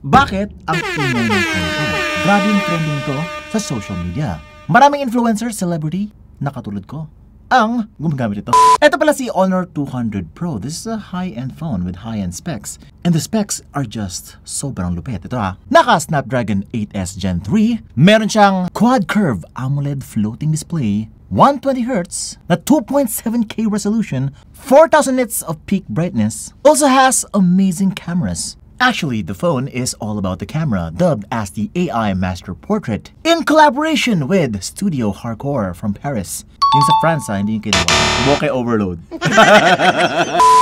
Bakit ang ingay ng phone ko? Grabe yung trending to sa social media. Maraming influencer, celebrity na katulad ko ang gumagamit ito. Ito pala si Honor 200 Pro. This is a high-end phone with high-end specs. And the specs are just sobrang lupit. Ito naka Snapdragon 8S Gen 3. Meron siyang quad curve AMOLED floating display, 120Hz, na 2.7K resolution, 4,000 nits of peak brightness. Also has amazing cameras. Actually, the phone is all about the camera, dubbed as the AI Master Portrait, in collaboration with Studio Hardcore from Paris. Yung sa France, hindi yung kinuha. Bokeh overload.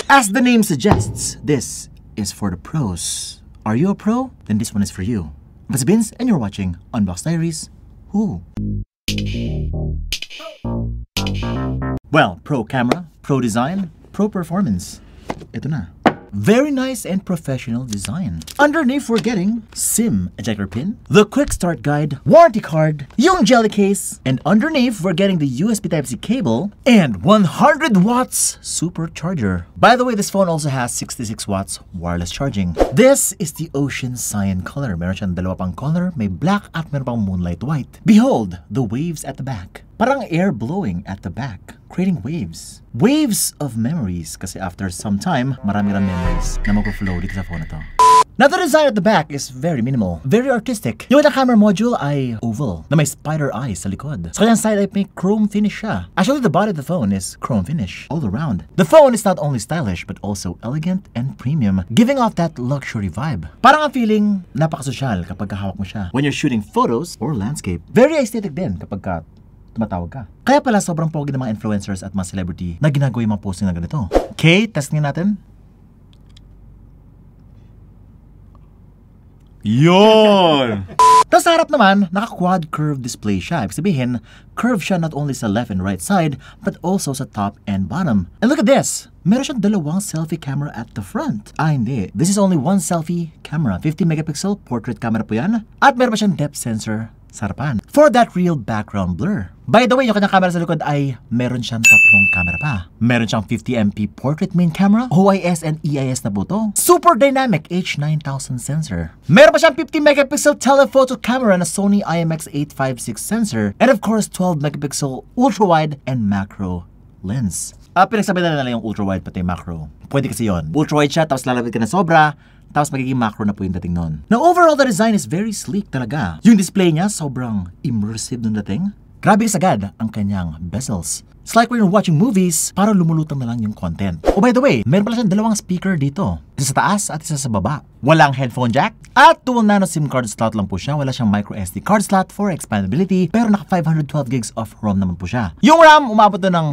As the name suggests, this is for the pros. Are you a pro? Then this one is for you. I'm Vince, and you're watching Unbox Diaries. Ooh. Well, pro camera, pro design, pro performance. Ito na. Very nice and professional design. Underneath, we're getting SIM ejector pin, the quick start guide, warranty card, yung jelly case, and underneath, we're getting the USB Type-C cable and 100 watts supercharger. By the way, this phone also has 66 watts wireless charging. This is the Ocean Cyan color. Meron siyang dalawa pang color, may black at meron pang moonlight white. Behold, the waves at the back. Parang air blowing at the back, creating waves. Waves of memories, kasi after some time, marami memories na mag-flow dito sa phone na to. Now, the design at the back is very minimal, very artistic. Yung camera module ay oval, na may spider eyes sa likod. Sa kanyang side ay may chrome finish siya. Actually, the body of the phone is chrome finish all around. The phone is not only stylish, but also elegant and premium, giving off that luxury vibe. Parang ang feeling, napakasosyal kapag hawak mo siya when you're shooting photos or landscape. Very aesthetic din kapag tumatawag ka. Kaya pala sobrang pogi ng mga influencers at mga celebrity na ginagawa yung mga posting na ganito. Okay, testingin natin. Yon! Tapos sa harap naman, naka-quad curve display siya. Ibig sabihin, curve siya not only sa left and right side, but also sa top and bottom. And look at this! Meron siyang dalawang selfie camera at the front. Hindi. This is only one selfie camera. 50 megapixel portrait camera po yan. At meron pa siyang depth sensor sa harapan for that real background blur. By the way, yung kanyang camera sa likod ay meron siyang tatlong camera pa. Meron siyang 50MP portrait main camera, OIS and EIS na po to. Super dynamic H9000 sensor. Meron pa siyang 50 megapixel telephoto camera na Sony IMX856 sensor. And of course, 12 megapixel ultra-wide and macro lens. Pinagsabi na nila yung ultra-wide pati macro. Pwede kasi yon. Ultra-wide siya, tapos lalapit ka na sobra, tapos magiging macro na po yung dating nun. Now, overall, the design is very sleek talaga. Yung display niya, sobrang immersive nung dating. Grabe sagad ang kanyang bezels. It's like when you're watching movies, para lumulutang na lang yung content. Oh, by the way, meron pala siyang dalawang speaker dito. Isa sa taas at isa sa baba. Walang headphone jack. At dual nano SIM card slot lang po siya. Wala siyang micro SD card slot for expandability. Pero naka 512 gigs of ROM naman po siya. Yung RAM, umabot na ng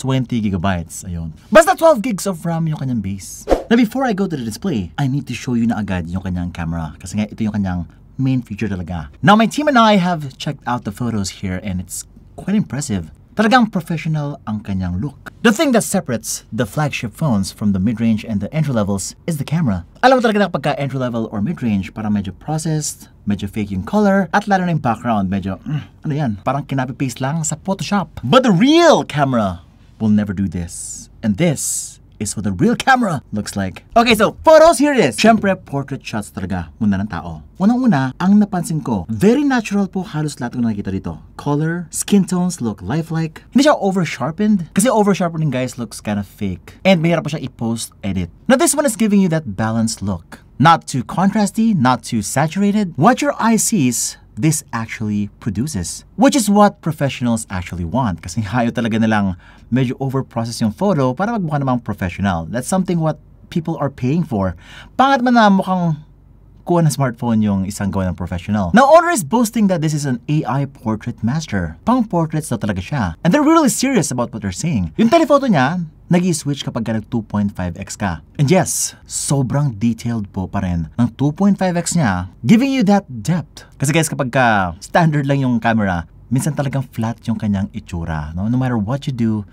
20 gigabytes. Ayun. Basta 12 gigs of RAM yung kanyang base. Now, before I go to the display, I need to show you na agad yung kanyang camera. Kasi nga, ito yung kanyang main feature talaga. Now, my team and I have checked out the photos here and it's quite impressive. Talagang professional ang kanyang look. The thing that separates the flagship phones from the mid-range and the entry levels is the camera. Alam mo talaga na pagka entry level or mid-range, parang medyo processed, medyo fake yung color, at lalo na yung background, medyo, ano yan, parang kinapi-paste lang sa Photoshop. But the real camera will never do this. And this is what the real camera looks like. Okay, so photos, here it is. Siyempre, portrait shots talaga muna ng tao. Unang-una, ang napansin ko, very natural po halos lahat ng nakikita dito. Color, skin tones look lifelike. Hindi siya over-sharpened. Kasi over-sharpening, guys, looks kind of fake. And mahirap pa siya i-post-edit. Now, this one is giving you that balanced look. Not too contrasty, not too saturated. What your eye sees, this actually produces. Which is what professionals actually want. Kasi hayo talaga nilang medyo over-process yung photo para magmukha namang professional. That's something what people are paying for. Pangat man na mukhang kuha ng smartphone yung isang gawa ng professional. Now, Honor is boasting that this is an AI portrait master. Pang-portraits daw talaga siya. And they're really serious about what they're saying. Yung telephoto niya, nag-i-switch kapag nag 2.5x ka. And yes, sobrang detailed po pa rin ng 2.5x niya, giving you that depth. Kasi guys, kapag standard lang yung camera, minsan talagang flat yung kanyang itsura. No matter what you do,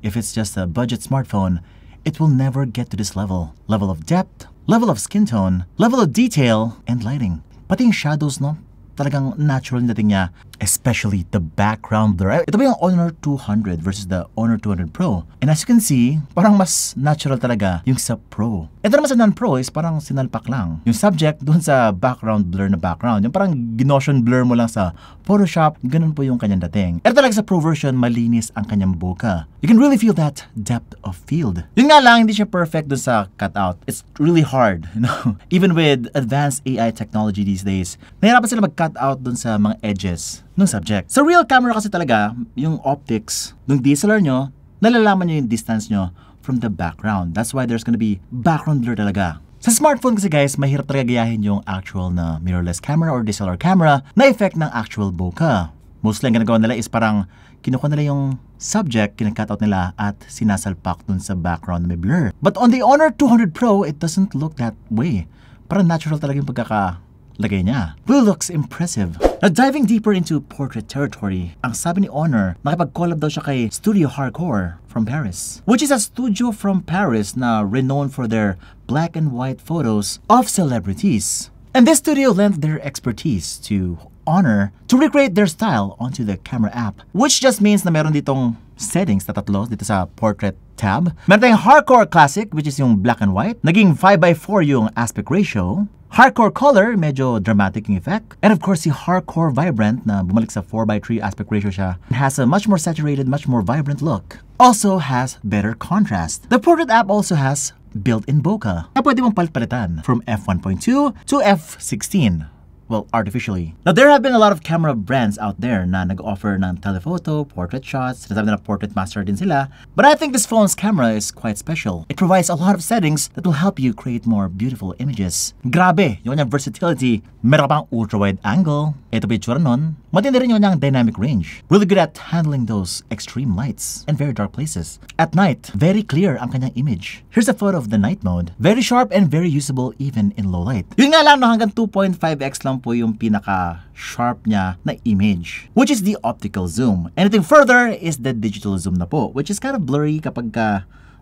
if it's just a budget smartphone, it will never get to this level. Level of depth, level of skin tone, level of detail, and lighting. Pati yung shadows, no? Talagang natural yung dating niya. especially the background blur. Ito ba yung Honor 200 versus the Honor 200 Pro? And as you can see, parang mas natural talaga yung sa Pro. Ito naman sa non-Pro is parang sinalpak lang. Yung subject dun sa background blur na background, yung parang ginotion blur mo lang sa Photoshop, ganun po yung kanyang dating. Ito talaga sa Pro version, malinis ang kanyang bokeh. You can really feel that depth of field. Yun nga lang, hindi siya perfect dun sa cutout. It's really hard, you know? Even with advanced AI technology these days, nahirapan sila mag-cut out dun sa mga edges ng subject. Sa real camera kasi talaga, yung optics ng DSLR nyo, nalalaman nyo yung distance nyo from the background. That's why there's gonna be background blur talaga. Sa smartphone kasi guys, mahirap talaga gayahin yung actual na mirrorless camera or DSLR camera na effect ng actual bokeh. Mostly ang ginagawa nila is parang kinukuha nila yung subject, kinakat out nila at sinasalpak dun sa background na may blur. But on the Honor 200 Pro, it doesn't look that way. Parang natural talaga yung pagkakalagay niya. Really looks impressive. Now diving deeper into portrait territory, ang sabi ni Honor, nakipag-collab daw siya kay Studio Hardcore from Paris, which is a studio from Paris na renowned for their black and white photos of celebrities. And this studio lent their expertise to Honor to recreate their style onto the camera app, which just means na meron ditong settings na tatlo dito sa portrait tab. Meron tayong Hardcore Classic, which is yung black and white. Naging 5:4 yung aspect ratio. Hardcore Color, medyo dramatic yung effect. And of course, the Hardcore Vibrant na bumalik sa 4:3 aspect ratio siya. It has a much more saturated, much more vibrant look. Also has better contrast. The portrait app also has built-in bokeh na pwede mong palitan from f1.2 to f16. Well, artificially. Now, there have been a lot of camera brands out there na nag-offer ng telephoto, portrait shots, sinasabi na portrait master din sila. But I think this phone's camera is quite special. It provides a lot of settings that will help you create more beautiful images. Grabe, yung kanyang versatility. Meron pang ultra-wide angle. Ito pa yung tsura nun. Matindi rin yung kanyang dynamic range. Really good at handling those extreme lights and very dark places. At night, very clear ang kanyang image. Here's a photo of the night mode. Very sharp and very usable even in low light. Yun nga lang, no, hanggang 2.5x lang po yung pinaka-sharp niya na image, which is the optical zoom. Anything further is the digital zoom na po, which is kind of blurry kapag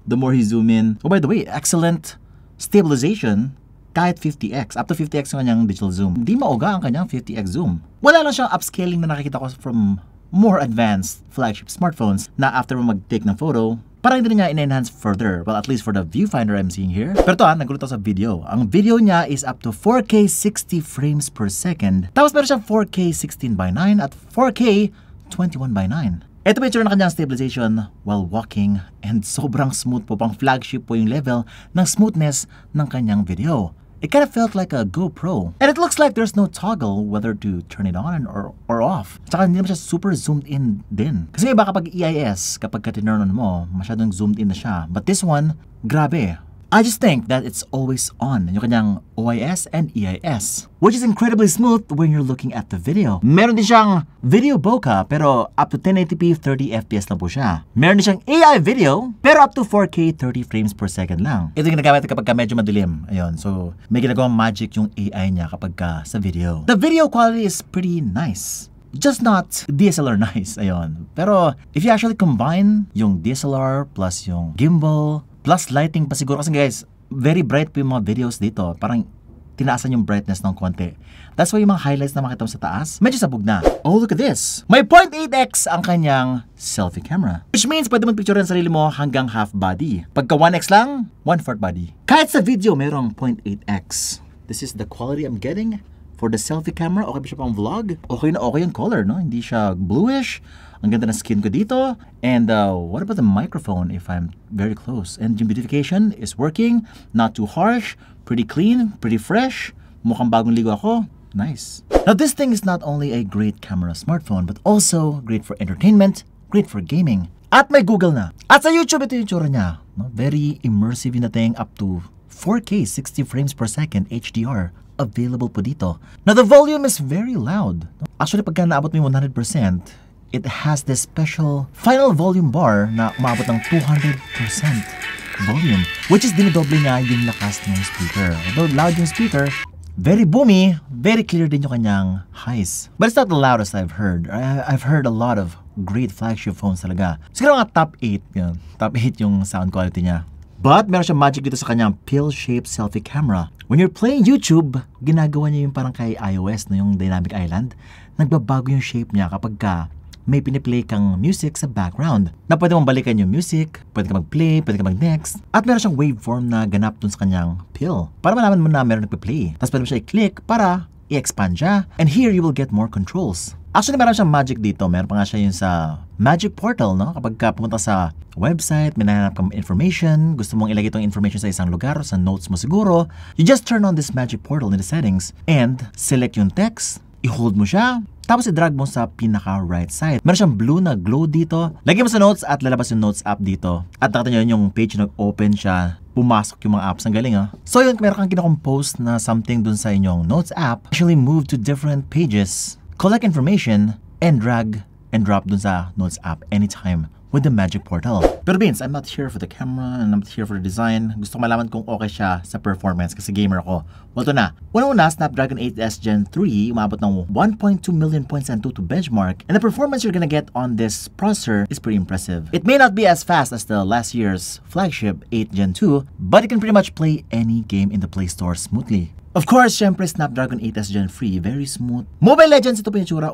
the more you zoom in. Oh, by the way, excellent stabilization kahit 50x. Up to 50x yung kanyang digital zoom. Hindi mauga ang kanyang 50x zoom. Wala lang siyang upscaling na nakikita ko from more advanced flagship smartphones na after mo mag-take ng photo, parang hindi niya in-enhance further. Well, at least for the viewfinder I'm seeing here. Pero ito nagulat ako sa video. Ang video niya is up to 4K 60 frames per second. Tapos meron siyang 4K 16:9 at 4K 21:9. Ito pa yung ng kanyang stabilization while walking and sobrang smooth po, pang flagship po yung level ng smoothness ng kanyang video. It kind of felt like a GoPro. And it looks like there's no toggle whether to turn it on or off. Tsaka hindi naman siya super zoomed in din. Kasi iba kapag EIS, kapag ka-turn on mo, masyadong zoomed in na siya. But this one, grabe. I just think that it's always on, yung kanyang OIS and EIS, which is incredibly smooth when you're looking at the video. Meron din siyang video bokeh, pero up to 1080p 30fps lang po siya. Meron din siyang AI video, pero up to 4K 30 frames per second lang. Ito yung ginagamit kapag medyo madilim. Ayun, so may ginagawang magic yung AI niya kapag sa video. The video quality is pretty nice. Just not DSLR nice, ayun. Pero if you actually combine yung DSLR plus yung gimbal, plus lighting pa siguro kasi guys, very bright po yung mga videos dito. Parang tinaasan yung brightness ng konti. That's why yung mga highlights na makita mo sa taas, medyo sabog na. Oh, look at this. May 0.8x ang kanyang selfie camera. Which means pwede mo picture ang sarili mo hanggang half body. Pagka 1x lang, 1/4 body. Kahit sa video, mayroong 0.8x. This is the quality I'm getting for the selfie camera. Okay ba siya pang vlog? Okay na okay yung color, no? Hindi siya bluish. Ang ganda ng skin ko dito. And what about the microphone if I'm very close? And yung beautification is working. Not too harsh. Pretty clean. Pretty fresh. Mukhang bagong ligo ako. Nice. Now this thing is not only a great camera smartphone, but also great for entertainment, great for gaming. At may Google na. At sa YouTube, ito yung tsura niya. No? Very immersive yung dating, up to 4K 60 frames per second HDR. Available po dito. Now the volume is very loud. Actually, pagka naabot mo yung 100%, it has this special final volume bar na umabot ng 200% volume, which is dinidoble nga yung lakas ng speaker. Although loud yung speaker, very boomy, very clear din yung kanyang highs. But it's not the loudest I've heard. I've heard a lot of great flagship phones talaga. Siguro nga top 8, yun. Top 8 yung sound quality niya. But meron siyang magic dito sa kanyang pill-shaped selfie camera. When you're playing YouTube, ginagawa niya yung parang kay iOS, no, yung Dynamic Island. Nagbabago yung shape niya kapag may piniplay kang music sa background. Na pwede mong balikan yung music, pwede ka mag-play, pwede ka mag-next. At meron siyang waveform na ganap dun sa kanyang pill. Para malaman mo na meron nagpa-play. Tapos pwede mo siya i-click para i-expand siya. And here you will get more controls. Actually, meron siyang magic dito. Meron pa nga siya yung sa Magic Portal, no? Kapag ka pumunta sa website, may nahanap kang information, gusto mong ilagay itong information sa isang lugar, sa notes mo siguro, you just turn on this Magic Portal in the settings and select yung text, i-hold mo siya, tapos i-drag mo sa pinaka-right side. Meron siyang blue na glow dito. Lagyan mo sa notes at lalabas yung notes app dito. At nakita nyo yung page na open siya. Pumasok yung mga apps. Ang galing, ha? So yun, meron kang kinakompose na something dun sa inyong notes app. Actually move to different pages, collect information, and drag and drop dun sa notes app anytime with the Magic Portal. Pero Vince, I'm not here for the camera and I'm not here for the design. Gusto ko malaman kung okay siya sa performance kasi gamer ako. Well, ito na. Una-una, Snapdragon 8S Gen 3, umabot ng 1.2 million points and 2 benchmark. And the performance you're gonna get on this processor is pretty impressive. It may not be as fast as the last year's flagship 8 Gen 2, but it can pretty much play any game in the Play Store smoothly. Of course, syempre Snapdragon 8S Gen 3, very smooth. Mobile Legends, ito po yung tsura,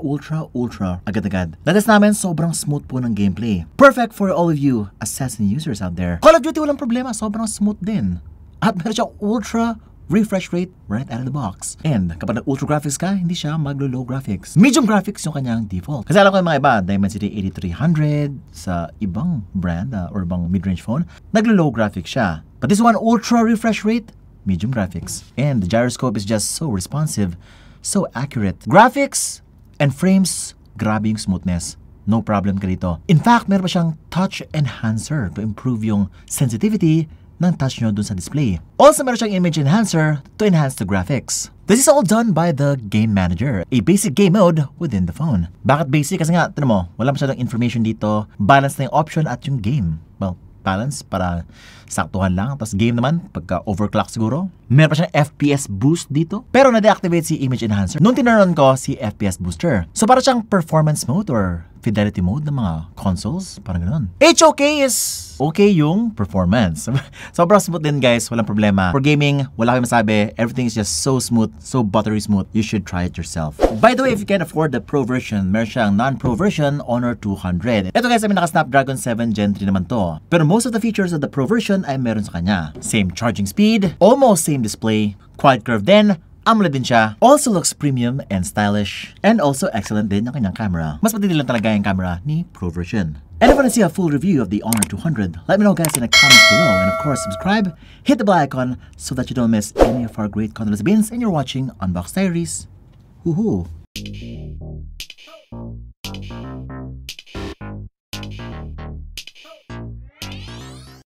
ultra, agad-agad. Latest namin, sobrang smooth po ng gameplay. Perfect for all of you Assassin users out there. Call of Duty, walang problema, sobrang smooth din. At meron siyang ultra refresh rate right out of the box. And kapag nag-ultra graphics ka, hindi siya maglo-low graphics. Medium graphics yung kanyang default. Kasi alam ko yung mga iba, Dimensity 8300 sa ibang brand or ibang mid-range phone, naglo-low graphics siya. But this one, ultra refresh rate, medium graphics. And the gyroscope is just so responsive, so accurate. Graphics and frames, grabe yung smoothness. No problem ka dito. In fact, meron pa siyang touch enhancer to improve yung sensitivity ng touch nyo dun sa display. Also, meron siyang image enhancer to enhance the graphics. This is all done by the Game Manager, a basic game mode within the phone. Bakit basic? Kasi nga, tinan mo, wala masyadong information dito. Balance na yung option at yung game. Well, balance para saktuhan lang. Tapos game naman, pagka overclock siguro. Meron pa siyang FPS boost dito. Pero na-deactivate si image enhancer nung tinurn ko si FPS booster. So para siyang performance mode or fidelity mode ng mga consoles. Parang ganoon. HOK is okay yung performance. Sobrang smooth din guys. Walang problema. For gaming, wala kayong masabi. Everything is just so smooth, so buttery smooth. You should try it yourself. By the way, if you can't afford the Pro version, meron siyang non-Pro version, Honor 200. Ito guys, I mean, naka-Snapdragon 7 Gen 3 naman to. Pero most of the features of the Pro version ay meron sa kanya. Same charging speed, almost same display, quad curve din, AMOLED din siya. Also looks premium and stylish. And also excellent din ang kanyang camera. Mas matindi lang talaga yung camera ni Pro version. And if you want to see a full review of the Honor 200, let me know guys in the comments below. And of course, subscribe, hit the bell icon so that you don't miss any of our great content bins and you're watching Unbox Diaries. Woohoo!